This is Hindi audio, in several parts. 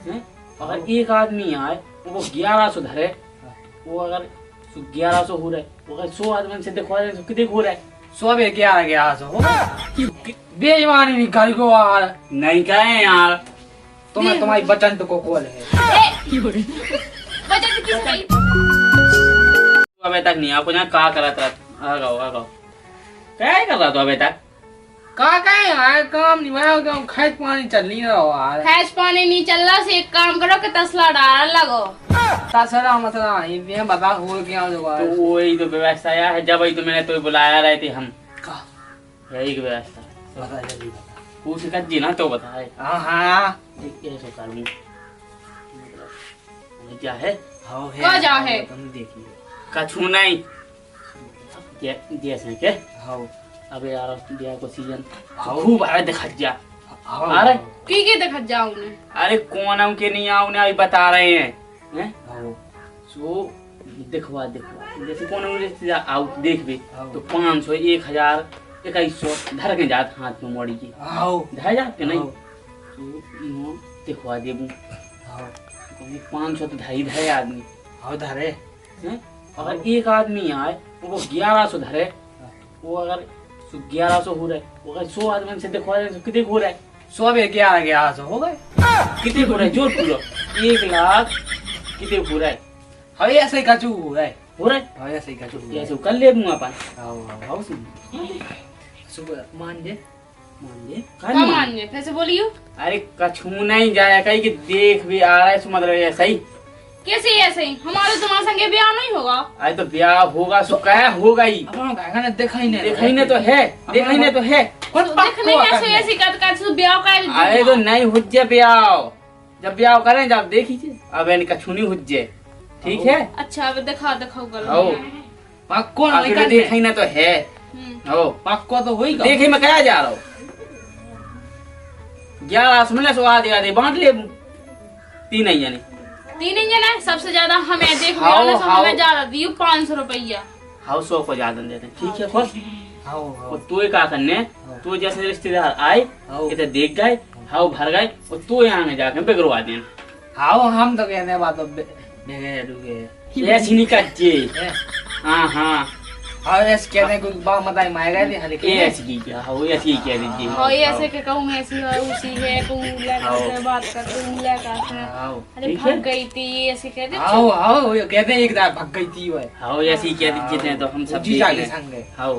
अगर एक आदमी आए वो 1100 धरे, वो अगर 1100 हो रहे, वो अगर 100 आदमी से देखो तो कितने हो रहे? 100 में 1100 होगा। बेईमानी नहीं कर को यार, नहीं कहे यार, तुम्हें तुम्हारी बचन तो को कॉल है। बचन किस भाई? अबे तक नहीं आपको यहाँ क्या करा था? आ गाओ क्या कर रहा था अबे तक? का यार काम नहीं बनाओ तो खैच पानी चल नहीं रहा यार। खैच पानी नहीं चल रहा, से एक काम करो कि तसला डाल लगो। तसला मसला ये बता हो क्या होगा। तो वही तो व्यवस्था है, जब ही तो मैंने तो बुलाया रहे थे हम। का यही व्यवस्था बता जल्दी बता। पूछ कर जी ना तो बताए। हाँ ऐसे करूँ क्या है? हाँ का जा है? तुम देखिए कछु नहीं जैसे के। हाँ अबे यार बिया को सीजन हाँ खूब आ देखा जा। हाँ अरे की देखत जाऊं ने? अरे कौन हम के नहीं आओ अभी बता रहे हैं हाँ सो दिखवा जैसे कौन रिश्तेदार आओ देख भी हाँ। तो 500 1000 2100 धर के जात हाथ में मोड़ी की हाँ धर जात के नहीं हाँ। तो यूं दिखवा देबू हाँ 500 तो धरी धरे आदमी हाँ धरे हैं? अगर एक आदमी आए वो 1100 धरे, वो अगर 1100 हो रहे, वो अगर 100 आदमी से देखो तो कितने हो रहे? 100 में 1100 हो गए। कितने हो रहे जोर पूरा 1 लाख कितने हो रहे? हाँ ऐसे ही कचू है। हो रहे हाँ ऐसे ही कचू है। ऐसे कर ले दूंगा अपन। हाँ आओ सुन सुबह मान जे मान ले का मानिए फिर से बोलियो। अरे कछू नहीं जाया कहीं कि देख भी आ रहा है, सो मतलब ऐसा ही कैसे ऐसे ही हमारे तुम्हारे संगे ब्याह नहीं होगा? अरे तो ब्याह होगा सो क्या होगा ही। अपन का ने देखा ही नहीं। देखा ही नहीं तो है, देखा ही नहीं तो है। कौन देखने ऐसे ऐसी कत ब्याह का। अरे तो नहीं हुज्जे ब्याह, जब ब्याह करें जब देखिए अब यानी कछू नहीं हुज्जे, ठीक है? अच्छा अब दिखाओ गल। आओ पक्को आखिर नहीं देखा ही ना तो है। आओ पक्को तो होई का। देखे मैं क्या जा रहा हूँ 1100 सो आधे बांट ले 3 ही यानी 3 इंजन है सबसे ज्यादा हमें देखने हाँ, वाला सब हाँ। हमें ज्यादा दियो 500 रुपया। हाउ 100 को ज्यादा देते हैं, ठीक है? खुश हाँ और तू क्या करने, तू जैसे रिश्तेदार आए हाँ। इधर देख गए हाउ भर गए और तू यहाँ में जाके बिगड़वा देना। हाँ हम तो कहने बात बेगे डूगे ऐसी नहीं कच्चे। हाँ हाँ हाँ ऐसे कहने को बात मत आई माय गए थे हले ये ऐसी की क्या हाँ ऐसी ही कह दीजिए। हाँ ये ऐसे के कहूँ ऐसी है उसी है कहूँ लगा से बात कर कहूँ लगा से। हाँ अरे ठीक है? भाग गई थी ये ऐसे कहते। हाँ हाँ ये कहते हैं एक दार भग गई थी वो। हाँ ऐसी ही कह दीजिए तो हम सब जी देख जाके लें। संग गए। हाँ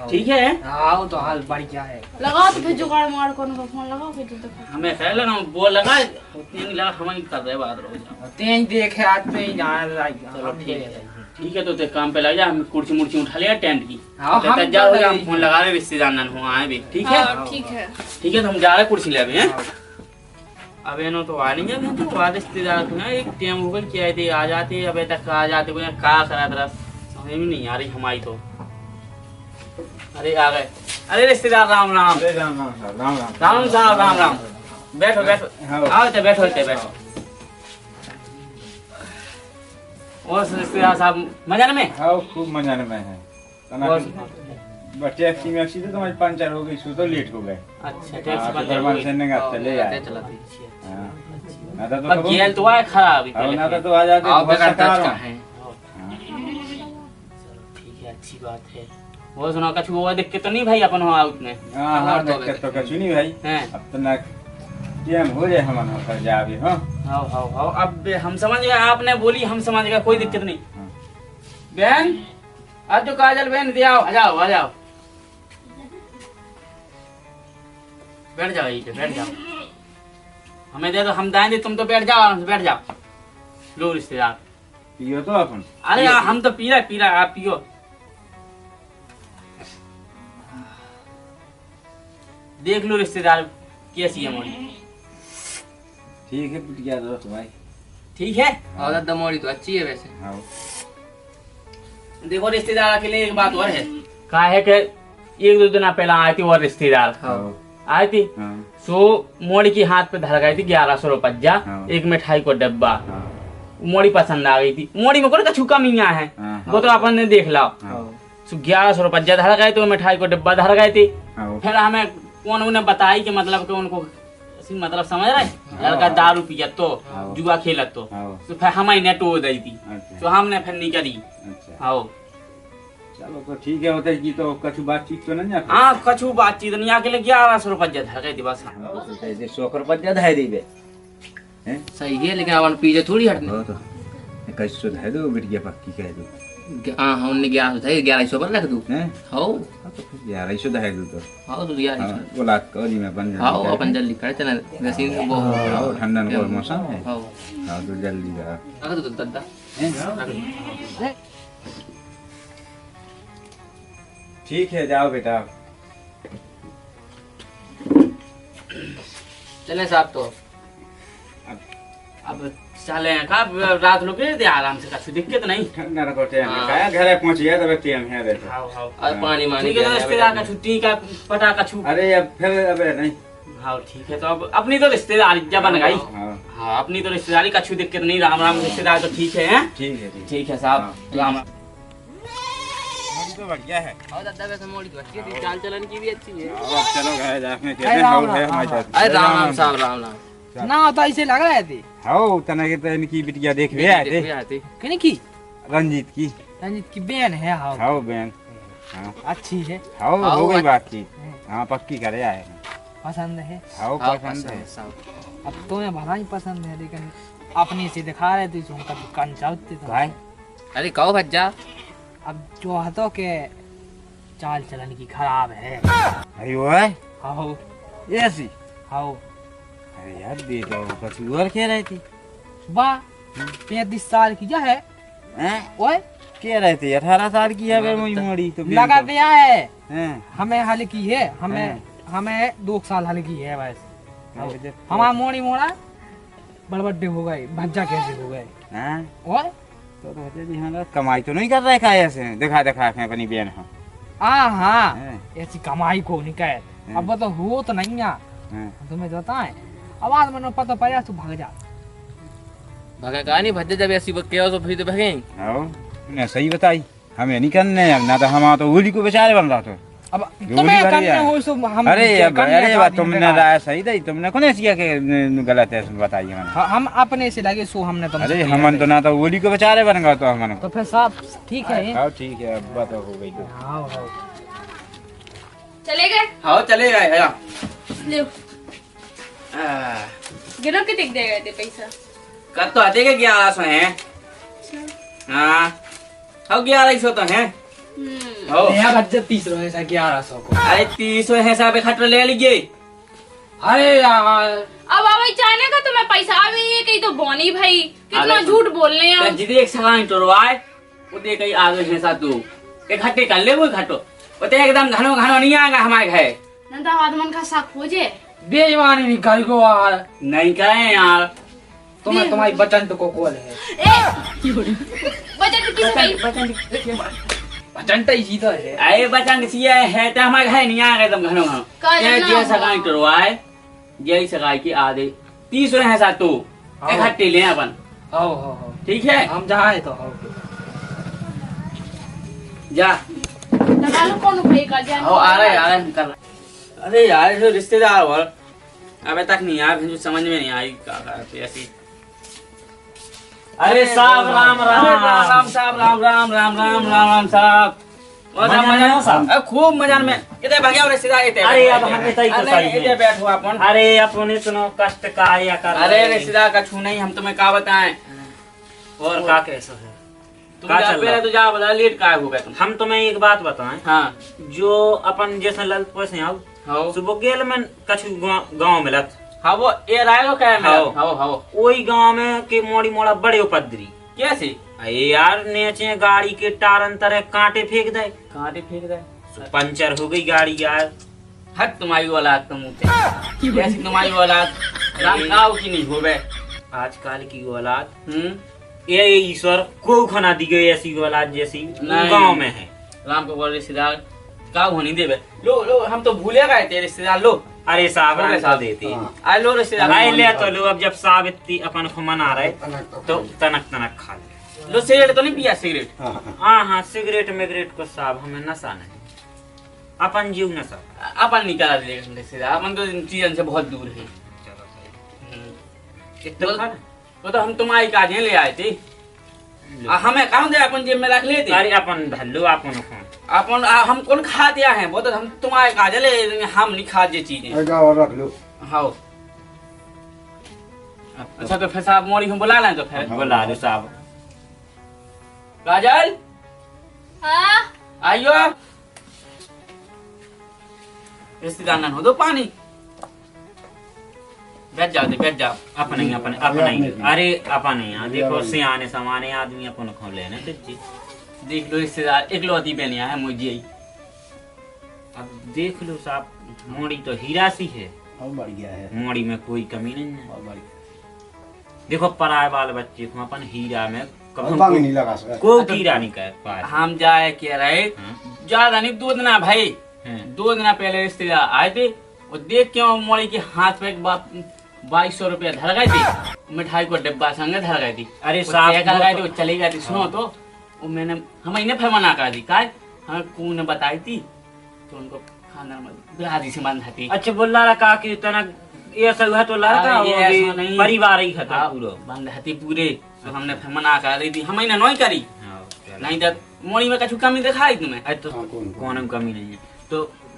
ठीक है। हाँ तो हाल बढ़िया है। लगाओ तो फिर जुगाड़ मार को फोन लगाओ फिर तो देखो। हमें ख्याल लगा वो लगा उतने नहीं लगा हम ही कर रहे बात रोज। तेज देखे आज पे ही जाना चलो ठीक है तो ते काम पे लग जा, हम कुर्सी मुर्सी उठा लिया टेंट की। हाँ, तो हम तब जाओ तो हम फोन लगा रहे रिश्तेदार ना हुआ है भी, ठीक है? हाँ, ठीक है। ठीक है तो हम जा रहे कुर्सी ले अभी हैं। अब नो तो आ नहीं गए तो बाद रिश्तेदार को ना एक टाइम हो गया क्या थे आ जाते अबे तक आ जाते कोई क्या करा तरह समझ में नहीं आ रही हमारी तो। अरे आ गए, अरे रिश्तेदार राम राम राम साहब राम राम। बैठो बैठो आओ तो बैठो बैठो। और रिश्तेदार साहब मजा में? हाँ खूब मजा में है। बच्चे एक्सी में एक्सी तो तुम्हारी पंचर हो गई सो तो लेट हो गए। अच्छा हाँ, टैक्सी तो बंद दरबार हो से ने गाते ले आए। गई। हाँ। ना तो पर गेल तो आए खराब ही ना तो आ जाते आओ बहुत बेकार सतार टच का हो। है। हाँ। ठीक है अच्छी बात है। वो सुनो कछु वो देख के तो नहीं भाई अपन हो आउट में हाँ देख तो कछु नहीं भाई। हैं? अब तो ना टाइम हो जाए हमारा पर जा भी। हाँ हाउ अब हम समझ गए, आपने बोली हम समझ गए, कोई दिक्कत नहीं। हाँ। बहन आज तो काजल बहन दे आओ, आ जाओ बैठ जाओ यहीं पे बैठ जाओ। हमें दे दो हम दाएं दे, तुम तो बैठ जाओ आराम से बैठ जाओ। लो रिश्तेदार पियो तो अपन अरे यार हम तो पी रहा आप पियो। देख लो रिश्तेदार कैसी है मोड़ी, ठीक है बिटिया दोस्त भाई। ठीक है? और दमोरी तो अच्छी है वैसे। हाँ देखो रिश्तेदार के लिए एक बात और है, कहा है कि 1-2 दिन पहला आई थी वो रिश्तेदार हाँ आई थी हाँ सो मोड़ी की हाथ पे धर गई थी 1100 रुपया हाँ। एक मिठाई को डब्बा। हाँ मोड़ी पसंद आ गई थी, मोड़ी में कोई कछु कमियां है हाँ। वो तो अपन ने देख ला। हाँ। सो 1100 रुपया धर गए थे, मिठाई को डब्बा धर गए थे। हाँ। फिर हमें कौन उन्हें बताई कि मतलब कि उनको मतलब समझ रहे लड़का दारू पियत तो हाँ। जुआ खेलत तो हाँ। तो फिर हमारी नेटो दी थी अच्छा तो हमने फिर नहीं करी। अच्छा हाँ चलो तो ठीक है होता की तो कछु बातचीत तो नहीं है हाँ कछु बातचीत नहीं आके लगे 1100 रुपया धर गई थी बस। ऐसे 100 रुपया धै दीबे हैं सही है लेकिन अपन पीछे थोड़ी हटने। हो तो कैसे धै दो बिटिया पक्की कह दो हाँ हमने 1100 पर रख दूँ। हैं हाँ तो फिर 1100 धै दो तो हाँ तो 1100 हाँ, बोला करी में बन हाँ अपन जल्दी करे चला वैसे वो हाँ ठंडा का मौसम है हाँ हाँ तो जल्दी जा रख दो दादा हैं? ठीक है जाओ बेटा चले साहब तो अब चले का रात लोग दे आराम से कछु दिक्कत नहीं। ठंडा रखो टाइम हाँ। काया घरे पहुंच गया तब टाइम है रे हाँ हाँ और पानी मानी ठीक है तो रिश्तेदार का छुट्टी का पता कछु। अरे अब फिर अब नहीं हाँ ठीक है तो अब अपनी तो रिश्तेदारी जब बन गई। हाँ हाँ अपनी तो रिश्तेदारी कछु दिक्कत नहीं। राम राम रिश्तेदार तो ठीक है हैं? ठीक है ठीक ठीक है साहब हाँ। राम राम। तो बढ़िया है हाँ दादा वैसे मोड़ी तो अच्छी थी चाल चलन की भी अच्छी है। अब चलो घर जाके अरे राम राम अरे राम राम साहब राम राम ना तो ऐसे लग रहे थे हां तना के तो इनकी बिटिया देख भी आए थे किन की रंजीत की रंजीत की बहन है हाँ हां बहन हां अच्छी है हां हो हाओ, गई बात की हां पक्की करे आए पसंद है हां हाँ पसंद है साहब अब तुम्हें भला ही पसंद है लेकिन अपने से दिखा रहे थे उनका दुकान चाहते तो भाई अरे कहो भज्जा अब जो हाथों के चाल चलन की खराब है अयो है हाँ ऐसी हाँ अरे यार बेटा वो कछु और कह रही थी वाह 35 साल की क्या है हैं ओए कह रहे थे 18 साल की है मोई मोड़ी तो फिर लगा तो- दिया है हैं हमें हल की है हमें हैं। हमें 2 साल हल की है बस हैं हमारा मोड़ी मोड़ा बड़बड्डे हो गए भज्जा कैसे हो गए हैं ओए तो हजे जी हां कमाई तो नहीं कर रहे खाए ऐसे दिखा दिखा के अपनी बहन हो हाँ हैं ऐसी कमाई को निकल अब तो हो तो नहीं है हैं तुम्हें बताएं आवाज में पता पड़ा तू भाग जा भगा कहा नहीं भज्जा जब ऐसी कहो तो फिर तो भगेंगे। आओ ने सही बताई हमें नहीं करने अब ना तो हम तो होली को बेचारे बन रहा था अब गोली तुम्हें भरी करने है। हो सो हम अरे अब करने अरे का बात दिन तुमने बेकार। राय सही दी तुमने कौन ऐसी के गलत है बताइए मैंने हम अपने से लगे सो हमने तुमसे अरे किया हमन है। तो ना तो होली को बेचारे बन गए तो हमन तो फिर साहब ठीक है हाँ ठीक है अब बात हो गई तो हाँ हाँ चले गए हाँ चले गए है ले गिनो के टिक दे गए थे पैसा। कर तो आते के 1100 है। हाँ हाँ 1100 तो है। हो नया बजट 30 रहे ऐसा 1100 को अरे 300 है साहब खटर ले लीजिए। अरे यार अब अभी जाने का तुम्हें पैसा अभी ये कहीं तो बोनी भाई कितना अरे, झूठ बोल रहे हैं जिदे एक सगाई टोरवाए वो दे कहीं आगे है सा तू इकट्ठे कर ले वो घटो वो तो एकदम घनो घनो नहीं आएगा हमारे घर नंदा आदमन का साख खोजे बेईमानी नहीं कर को यार नहीं करें यार। तुम्हें तुम्हारी बचन तो को कॉल है बजट किस भाई बचन तो इसी तो है अरे बचन सिया है तो हमारे घर नहीं आएगा एकदम घनो घनो का ये जाना जे होगा? सगाई टोरवाए जे सगाई की आधे 300 है सा तू हाँ। इकट्ठे ले अपन हाँ हाँ हाँ ठीक है हम जहाँ है तो हाँ जा। दलाल कौन भाई का जान हो आ रहे हम कर रहे। अरे यार जो रिश्तेदार हो अबे तक नहीं यार मुझे समझ में नहीं आई क्या ऐसी। अरे साहब राम राम अरे राम साहब राम राम राम राम राम राम साहब मजा में हो साहब? अरे खूब मजा में इधर भाग्या रिश्तेदार इधर अरे अब हम इतना ही तो अरे सही है। इधर बैठो अपन। अरे अपने सुनो कष्ट का या कर अरे रिश्तेदार का छू नहीं हम तुम्हें क्या बताएं। और का कैसा है तुम का जा चल पहले रहा? तो जा बता लेट का हो गए तुम। हम तुम्हें एक बात बताएं हाँ जो अपन जैसे ललितपुर से आओ हो सुबह गेल में कछु गांव मिलत हाँ वो ये राय क्या है हाँ। हाँ हाँ वही गांव में के मोड़ी मोड़ा बड़े उपद्री कैसे अरे यार नेचे गाड़ी के टारन तरह कांटे फेंक दे कांटे फेंक रहे पंचर हो गई गाड़ी यार हट तुम्हारी औलाद तुम कैसी तुम्हारी औलाद राम गाँव की नहीं हो बे। आजकल की औलाद ये ईश्वर को खाना दी गई ऐसी औलाद जैसी नहीं। गांव में है। राम को बोल रिश्तेदार का होनी देवे लो लो हम तो भूले गए थे रिश्तेदार लो अरे साहब हो गए राम साहब। तो देते आ लो रिश्तेदार आए ले तो लो अब जब सावित्री अपन को मना रहे तो तनक तनक खा ले। लो सिगरेट तो नहीं पिया सिगरेट। हाँ हाँ सिगरेट मिगरेट को साहब हमें नशा नहीं अपन जीव नशा। अपन नहीं करा देगा रिश्तेदार अपन तो इन चीजों से बहुत दूर है। इतना खाना वो तो हम तुम्हारी काजें ले आए थे हमें कहाँ दे अपन जेब में रख लेते अरे अपन धल्लो अपन खान अपन हम कौन खा दिया है वो तो हम तुम्हारे काजे ले हम नहीं खा ये चीजें रख लो। हाँ अच्छा तो फिर साहब मोरी हम बुला लें तो फिर बोला रे साहब काजल हाँ आइयो रिश्तेदार हो दो पानी बैठ जाओ अपने ही अरे अपन यहाँ देखो सियाने समाने आदमी अपन खो लेने सच्ची देख लो रिश्तेदार इकलौती पहनिया है मुझे अब देख लो साहब मोड़ी तो हीरा सी है बहुत बढ़िया है, मोड़ी में कोई कमी नहीं है बहुत बढ़िया। देखो पराए बाल बच्चे को अपन हीरा में अब मांग नहीं लगा सका। कोई कीड़ा नहीं कर पाए हम जाए कह रहे हाँ। ज्यादा नहीं 2 दिन भाई हैं। 2 दिन पहले रिश्तेदार आए थे और देख क्यों मोड़ी के हाथ में 2200 रुपया धर गए थे मिठाई को डिब्बा संग धर गई थी अरे वो साहब, तय कर गए थे वो वो चली गई थी सुनो तो वो मैंने हमें फिर मना कर दी काय हमें कू ने बताई थी तो उनको खाना बिहारी से मन थी अच्छा बोला रखा कि तना ये सब है तो लड़का हाँ, ये वो भी ऐसा नहीं। परिवार ही खत्म पूरा बंद हती पूरे तो हमने फिर मना कर दी थी हमें नहीं करी नहीं तो मोड़ी में कछु कमी दिखाई तुम्हें अरे तो हाँ, कौन कमी नहीं है तो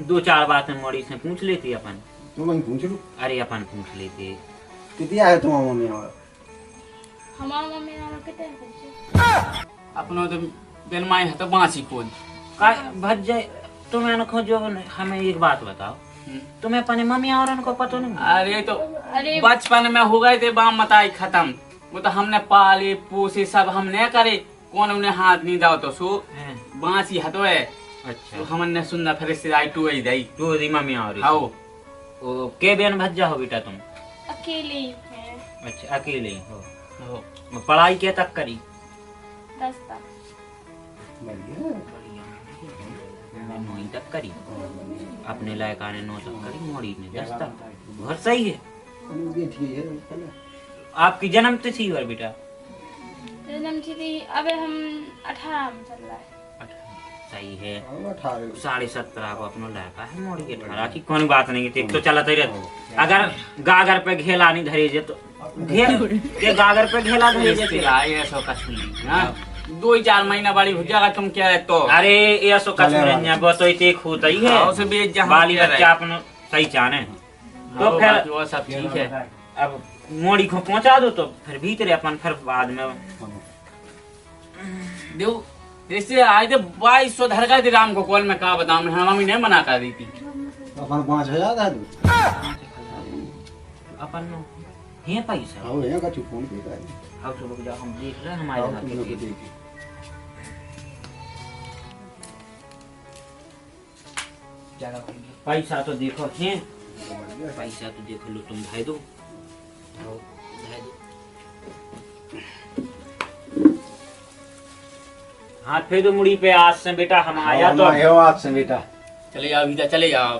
2-4 बातें मोड़ी से पूछ लेती अपन तो मैं पूछ लूं अरे अपन पूछ लेते कितनी आए तुम्हारा मम्मी और हमारा मम्मी नाम कितने पैसे अपनों तो बिन माई है तो बांसी खोद का भज जाए तुम्हें अनको जो हमें एक बात बताओ तुम्हें अपने मम्मी और उनको पता नहीं अरे तो अरे बचपन में हो गए थे बाम मताई खत्म वो तो हमने पाले पोसे सब हमने करे कौन उन्हें हाथ नहीं दाओ तो सो हैं। बांसी हतो है अच्छा तो हमने सुनना फिर से आई टू दई तू दी मम्मी और आओ ओ के बेन भज्जा हो बेटा तुम अकेले ही है अच्छा अकेले ही हो आओ। पढ़ाई क्या तक करी 10 तक बढ़िया। मैं 9 तक करी अपने लायक आने 9 तक करी मोड़ी ने 10 तक बहुत सही है बेटी है आपकी जन्म तिथि और बेटा जन्म तिथि अबे हम 18 में चल रहा है सही है 18 17.5 को अपना लड़का है मोड़ी के 18 की कोई बात नहीं है तो चलता ही रहता अगर गागर पे घेला नहीं धरी जे तो के गागर पे घेला धरी जे फिर आए ऐसा कछु नहीं हाँ 2-4 महीना बड़ी हो जाएगा तुम क्या है तो अरे ये सो कचरे बस वही होता ही है उसे बेच जहाँ बाली क्या बच्चा अपना सही चाहने तो तो फिर वो सब ठीक है अब मोड़ी को पहुंचा दो तो फिर भीतर अपन फिर बाद में देखो जैसे आए थे 2200 धर गए थे राम को कॉल में कहा बताऊं मैं मम्मी ने मना कर दी थी अपन 5000 है अपन है पैसा आओ यहाँ का फोन पे कर अब तो रुक जाओ हम देख रहे हैं हमारे यहाँ तुम लोग के देखिए पैसा तो देखो है पैसा तो देख लो तुम भाई दो हाथ फेर दो मुड़ी पे आज से बेटा हम आया तो हो आज से बेटा चले जाओ भीतर चले जाओ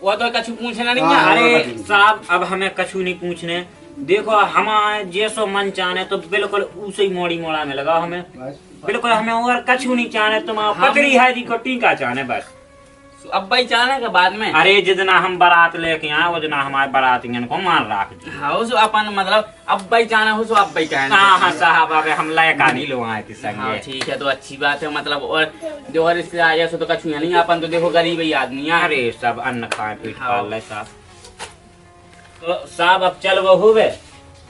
वो तो कछु पूछना नहीं हाँ, है अरे हाँ, साहब अब हमें कछु नहीं पूछने देखो हमारे जैसो मन चाहने तो बिल्कुल उसे ही मोड़ी मोड़ा में लगा हमें बस बिल्कुल हमें और कछु नहीं चाहने तुम पकड़ी है जी को टीका चाहने बस अब भाई जाने के बाद में अरे जितना हम बारात लेके आए उतना हमारे बारातियन को मार रख दी हाँ उस अपन मतलब अब भाई जाना हो तो अब भाई कहना हाँ साहब अब हम लायका नहीं लो आए थे हाँ संगे ठीक है तो अच्छी बात है मतलब और जो और इसके आया सो तो कछु है नहीं अपन तो देखो गरीब ही आदमी है अरे सब अन्न खाए पीट हाँ। पाल ले साहब तो साहब अब चल वो हुए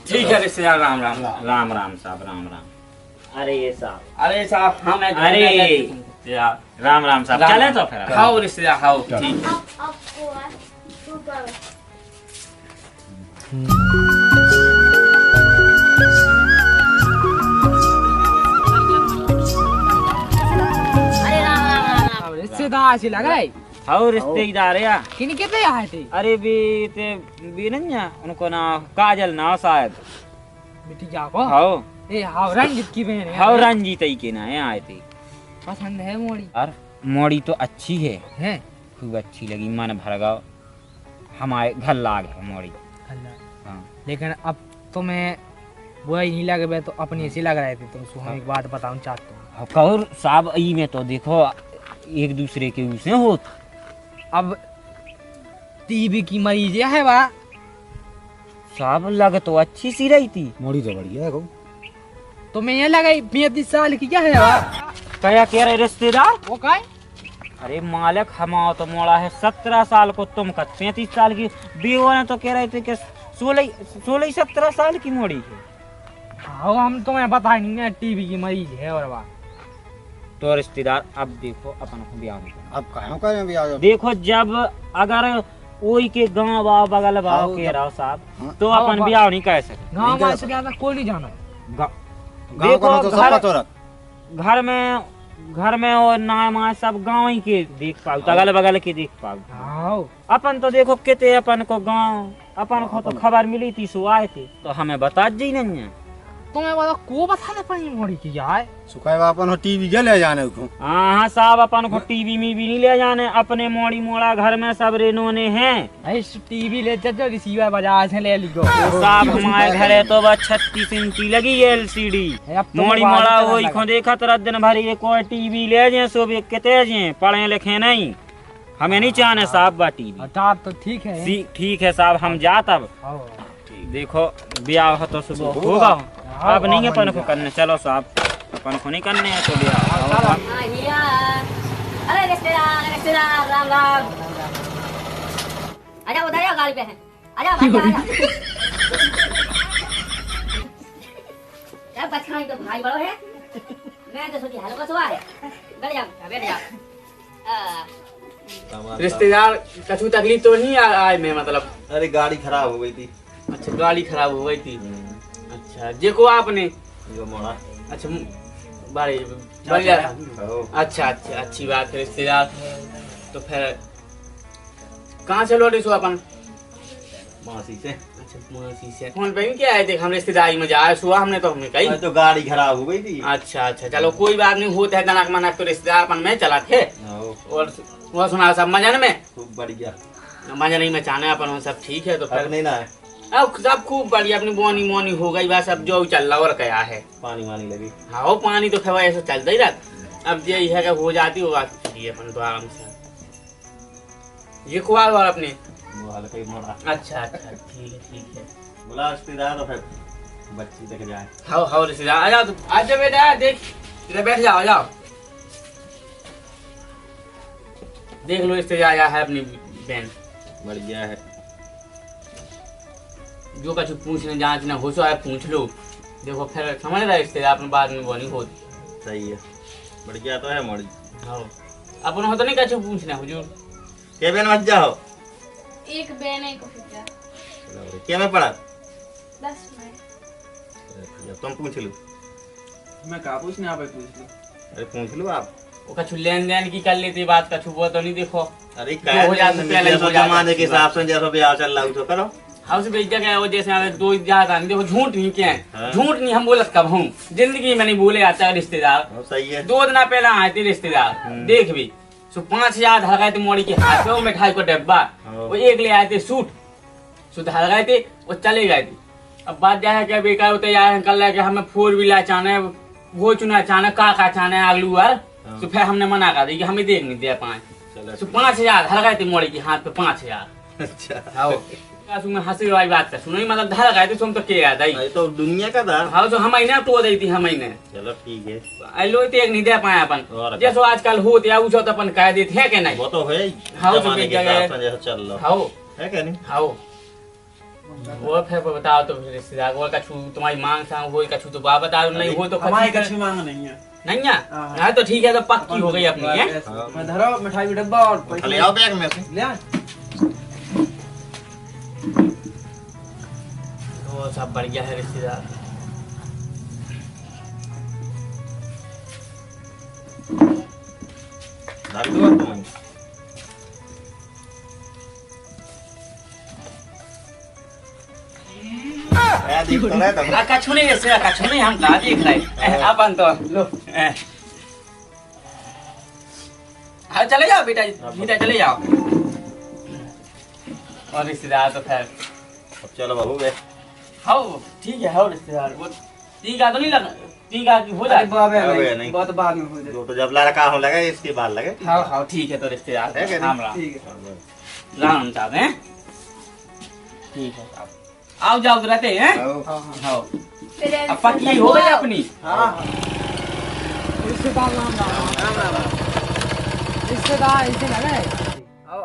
ठीक है रिश्तेदार राम राम राम राम साहब राम राम अरे ये साहब अरे साहब हाँ मैं अरे। यार राम राम साहब चले तो फिर खाओ रिश्तेदार खाओ ठीक है अब रिश्तेदार से लग रहा हाउ रिश्तेदार या किन कितने आए थे अरे बी नन्या उनको ना काजल ना शायद बेटी क्या को हाउ ए हाउ रंजित की बहन है हाउ रंजीत ही के ना आए थे पसंद है मोड़ी और मोड़ी तो अच्छी है है खूब अच्छी लगी मन भर गया हमारे घर लाग है मोड़ी अल्लाह हाँ लेकिन अब तुम्हें वो ही नहीं लगे तो अपने से लग रहे थे तो उसको हम एक बात बताऊं चाहता हूँ कौर साहब ई में तो देखो एक दूसरे के उसे हो अब टीबी की मरीज है बा साहब लग तो अच्छी सी रही थी। मोड़ी तो बढ़िया है को। तो मैं ये लगा 35 साल की क्या है क्या कह रहे रिश्तेदार? वो का है? अरे मालिक हमारा तो मोड़ा है 17 साल को, तुम का 35 साल की। बीओ ने तो कह रहे थे कि 16-17 साल की मोड़ी है। हाँ हम तुम्हें बता नहीं टीबी की मरीज है और बात। तो रिश्तेदार अब देखो अपन को ब्याह नहीं करना। अब कहाँ करें भी आज। देखो जब अगर कोई के गाँव बाव बगल बाव कह रहा हो साहब तो अपन ब्याह नहीं कर सकते। गाँव में से ज्यादा कोई नहीं जाना। देखो तो सब पता रख। घर में और नाय माय सब गाँव ही के देख पाओ, अगल बगल के देख पाओ। हाँ अपन तो देखो कितने अपन को गाँव अपन को तो खबर मिली थी सो आए थे तो हमें बता जी नहीं है। तुम्हें बता को बताने पाई मोड़ी की यार। सुखाए अपन हो टीवी जे ले जाने को। हाँ साहब अपन को टीवी में भी नहीं ले जाने, अपने मोड़ी मोड़ा घर में सब रेनोने हैं। इस टीवी ले चल रिसीवर बाजार से ले लियो। तो साहब हमारे घर है तो बस 36 इंची लगी है LCD। मोड़ी मोड़ा वही को देखा तो दिन भरी ये कोई टीवी ले जाए सो भी कितने जाए, पढ़े लिखे नहीं, हमें नहीं चाहने साहब बा टीवी। तो ठीक है। ठीक है साहब हम जा तब। देखो ब्याह हो तो सुबह होगा, अब नहीं अपन को करने। चलो साहब अपन को नहीं करने है तो ब्याह। अरे रिश्तेदार राम राम। आजा उधर आओ, गाड़ी पे है। आजा भाई आजा। यार बच्चा तो भाई बड़ो है, मैं तो सोची हालो का सुआ है। बैठ जाओ। रिश्तेदार कछु तकलीफ तो नहीं आए में मतलब? अरे गाड़ी खराब हो गई थी। अच्छा गाड़ी खराब हो गई थी। अच्छा देखो आपने जो मोड़ा। अच्छा बड़ी बढ़िया। अच्छा अच्छी बात है रिश्तेदार। तो फिर कहाँ से लौटे सो अपन? मासी से। अच्छा मासी से फोन पे क्या आए थे हम रिश्तेदारी में जाए सुबह हमने तो हमें कही तो गाड़ी खराब हो गई थी। अच्छा चलो कोई बात नहीं, होता है तनक मनक तो रिश्तेदार अपन में चला थे। और वो सुना सब मजन में खूब बढ़िया। मजन ही में चाहने अपन सब ठीक है। तो फिर नहीं ना है अब सब खूब बढ़िया, अपनी बोनी मोनी हो गई बस, अब जो चल रहा और क्या है। पानी वानी लगी। हाँ वो पानी तो खैर ऐसा चलता ही रहता। अब यही है कि हो जाती वो बात ठीक है अपन तो आराम से। ये खुआ और अपने मोड़ा। अच्छा ठीक है। बोला रिश्तेदार तो फिर बच्ची तक जाए। हाँ रिश्तेदार आ जाओ। तो आज जब बेटा देख इधर बैठ जाओ, जाओ देख लो रिश्तेदार आया है अपनी बहन। बढ़िया है। जो कछु पूछने जांचना हो सो है पूछ लो। देखो फिर समझ रहा रिश्तेदार अपने बाद में वो नहीं होती। सही है, बढ़िया तो है मोड़ी। हाँ अपन हो तो नहीं कछु पूछना हुजूर। के बहन मत जाओ। एक बहन एक भैया। क्या में पढ़ा? 10 में। तुम पूछ लो। मैं कहा पूछने आप पूछ लो। अरे पूछ लो आप। वो कछु लेन देन की कर लेती बात, कछु वो तो नहीं। देखो अरे जो हो जाता पहले हो जाता। जमाने के हिसाब से जैसा ब्याह चल रहा है तो करो। हाउस बेच जगह वो जैसे अगर दो ज्यादा नहीं। देखो झूठ नहीं क्या है। हाँ। झूठ नहीं हम बोलत कब हूँ जिंदगी में नहीं बोले आता है रिश्तेदार। सही है। 2 दिन पहले आए थे रिश्तेदार। देख भी सो 5000 हल गए थे मोड़ी के हाथ में, वो मिठाई को डब्बा वो एक ले आए थे सूट हल गए थे वो चले गए थे। अब बात क्या है क्या बेकार होते यार कल कि हमें 4 व्हीलर चाहना है, वो चुना चाहना का चाहना है अगलू बार। तो फिर हमने मना कर दी कि हमें देख नहीं दिया 5। तो 5000 हल गए थे मोड़ी के हाथ पे 5000। अच्छा में हंसी वाली बात कर सुनो मतलब धर गए थे तुम तो के याद आई। तो दुनिया का था। हाँ तो हम ना तो दी थी हम। चलो ठीक है। लो तो एक नहीं दे पाए अपन जैसो आजकल होते है उसे तो अपन कह देते है कि नहीं। वो तो है। हाँ जमाने के हिसाब से जैसा चल रहा हाँ है क्या नहीं। हाँ वो फिर बताओ तो रिश्तेदार वो कछु तुम्हारी मांग सा वो कछु तो बात बता नहीं हो तो हमारी कच्ची मांग नहीं है। नहीं है। हाँ तो ठीक है तो पक्की हो गई अपनी है। मैं धरो मिठाई का डब्बा और ले आओ बैग में से। ले आ। वो सब बढ़िया है रिश्तेदार। डाल दो तुम। देख तो रहे तुम। कछु नहीं ऐसे कछु नहीं हम कहा देख रहे अपन तो लो। हाँ चले जाओ बेटा चले जाओ। और रिश्तेदार तो फिर अब चलो बाबू बे। हाँ ठीक है। हाँ रिश्तेदार वो टीका तो नहीं लगा, टीका हो जाए नहीं। बहुत बाद में हो जाए। तो जब लड़का हो लगे इसके बाद लगे। हाँ ठीक है। तो रिश्तेदार है क्या राम नहीं? राम ठीक है। राम साहब हैं ठीक है साहब। आओ जाओ रहते हैं हाँ अब पक्की हो गई अपनी रिश्तेदार नाम रिश्तेदार ऐसे लगा है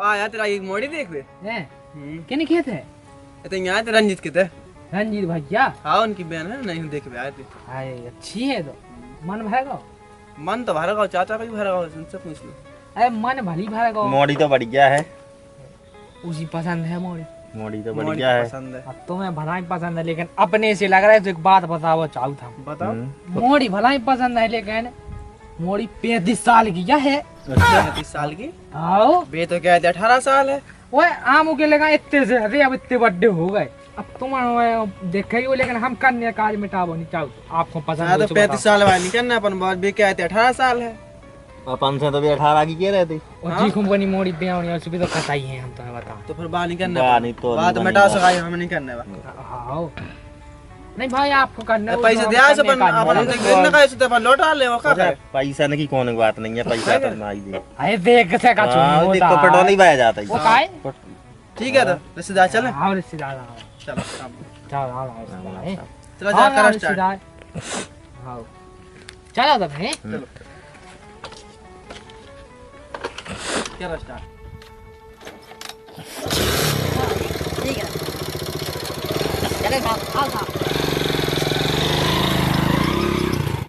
आया तेरा एक मोड़ी देख बे किन खेत है ये तो यहाँ थे रंजीत के थे रंजीत भैया हाँ उनकी बहन है नहीं देख बे आए थे हाय अच्छी है तो मन भरेगा मन तो भरेगा चाचा का भी भरेगा उनसे पूछ लो अरे मन भली भरेगा मोड़ी तो बढ़िया है उसी पसंद है मोड़ी मोड़ी तो मोड़ी बढ़िया है पसंद है अब तुम्हें भला ही पसंद है लेकिन अपने से लग रहा है तो एक बात बताओ चाहू था बताओ मोड़ी भला ही पसंद है लेकिन मोड़ी 35 साल की क्या है 35 साल की आओ बे तो क्या है 18 साल है वो आम के लगा इतने से अरे अब इतने बड़े हो गए अब तुम देखेगी लेकिन हम कन्या काज मिटाबो नहीं चाहू आपको पसंद हाँ हो तो 35 साल वाली नहीं करना अपन बात बे क्या है 18 साल है अपन से तो भी 18 की कह रहे थे और जी कंपनी मोड़ी पे होनी उससे भी तो कटाई है हम तुम्हें बताओ तो फिर बात नहीं करना बात नहीं तो बात नहीं मिटा बनेगा। सका हमें नहीं करना है हाँ नहीं भाई आपको करना है, पैसे वो दिया से करने अपन का अपन नहीं। तो गिरने का ऐसे तो अपन लौटा ले वो का अरे पैसा की कौन बात नहीं है पैसा तो ना ही दे अरे देख से का हाँ, छुन देख तो पेट्रोल ही बह जाता वो है काहे ठीक है तो रिश्तेदार चले हाँ रिश्तेदार आओ चलो चलो आओ रिश्तेदार चलो हाँ, जा हाँ, कर स्टार्ट रिश्तेदार हाँ चलो तब हैं क्या स्टार्ट ठीक है चले साहब आओ साहब